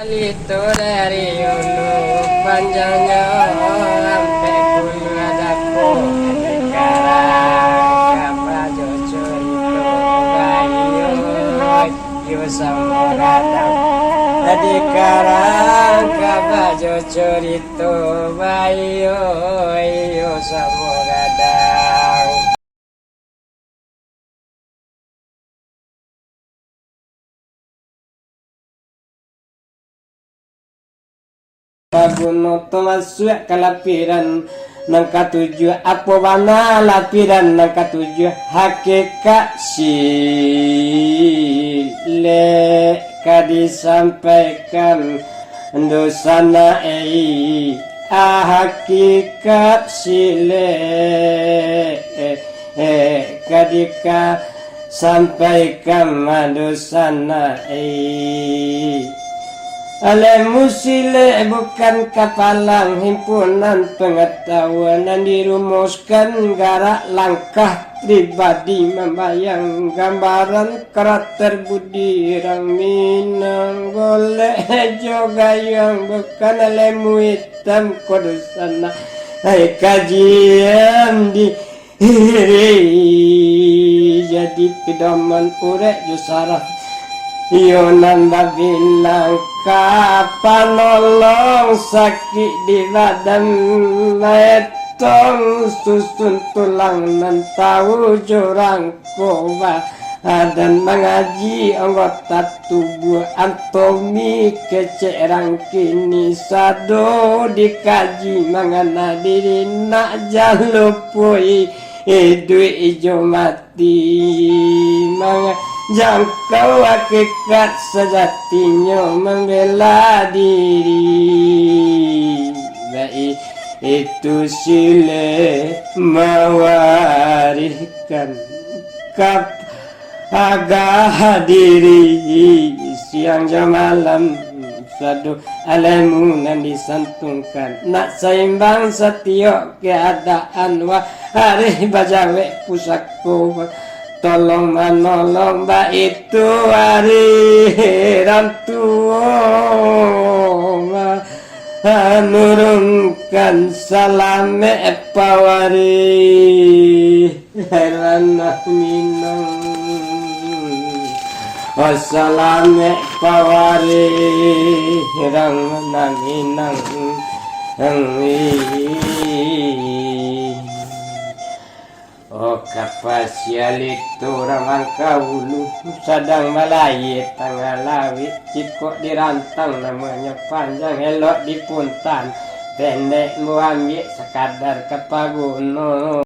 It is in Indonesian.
Itu dari ulu panjangnya sampai bulu adaku sekarang kapal jujur itu bayu yu samudradang tadi sekarang kapal jujur itu bayu yu samudradang. Paguno masuk ke lapiran nang katujuh apa mana lapiran nang katujuh hakikat sile disampaikan dosana hakikat sile kadika sampaikan dosana musile bukan kapalang himpunan pengetahuan dan dirumuskan garak langkah pribadi membayang gambaran karakter budi rang minang golek juga yang bukan lemu hitam kodusana kajian di jadi pedoman urek jusarah Yonan bilang kapan nolong sakit di badan letong susun tulang nan tahu jurang koba dan mengaji anggota tubuh anatomi kecerang kini sado dikaji mengana diri nak jalupui duit ijo mati jangkau hakikat sejatinya membela diri baik itu sile mewariskan agak diri siang jam malam sadu alamunan disantungkan nak seimbang setiap keadaan wah hari bajawe pusako tolong menolong mbak itu hari rantua nurunkan salam pawari herana minang wassalam pawari herana minang kapasial itu ramang kaulu sadang malayit tengah lawit cikok dirantang namanya panjang elok dipuntan pendek muambil sekadar kepaguno.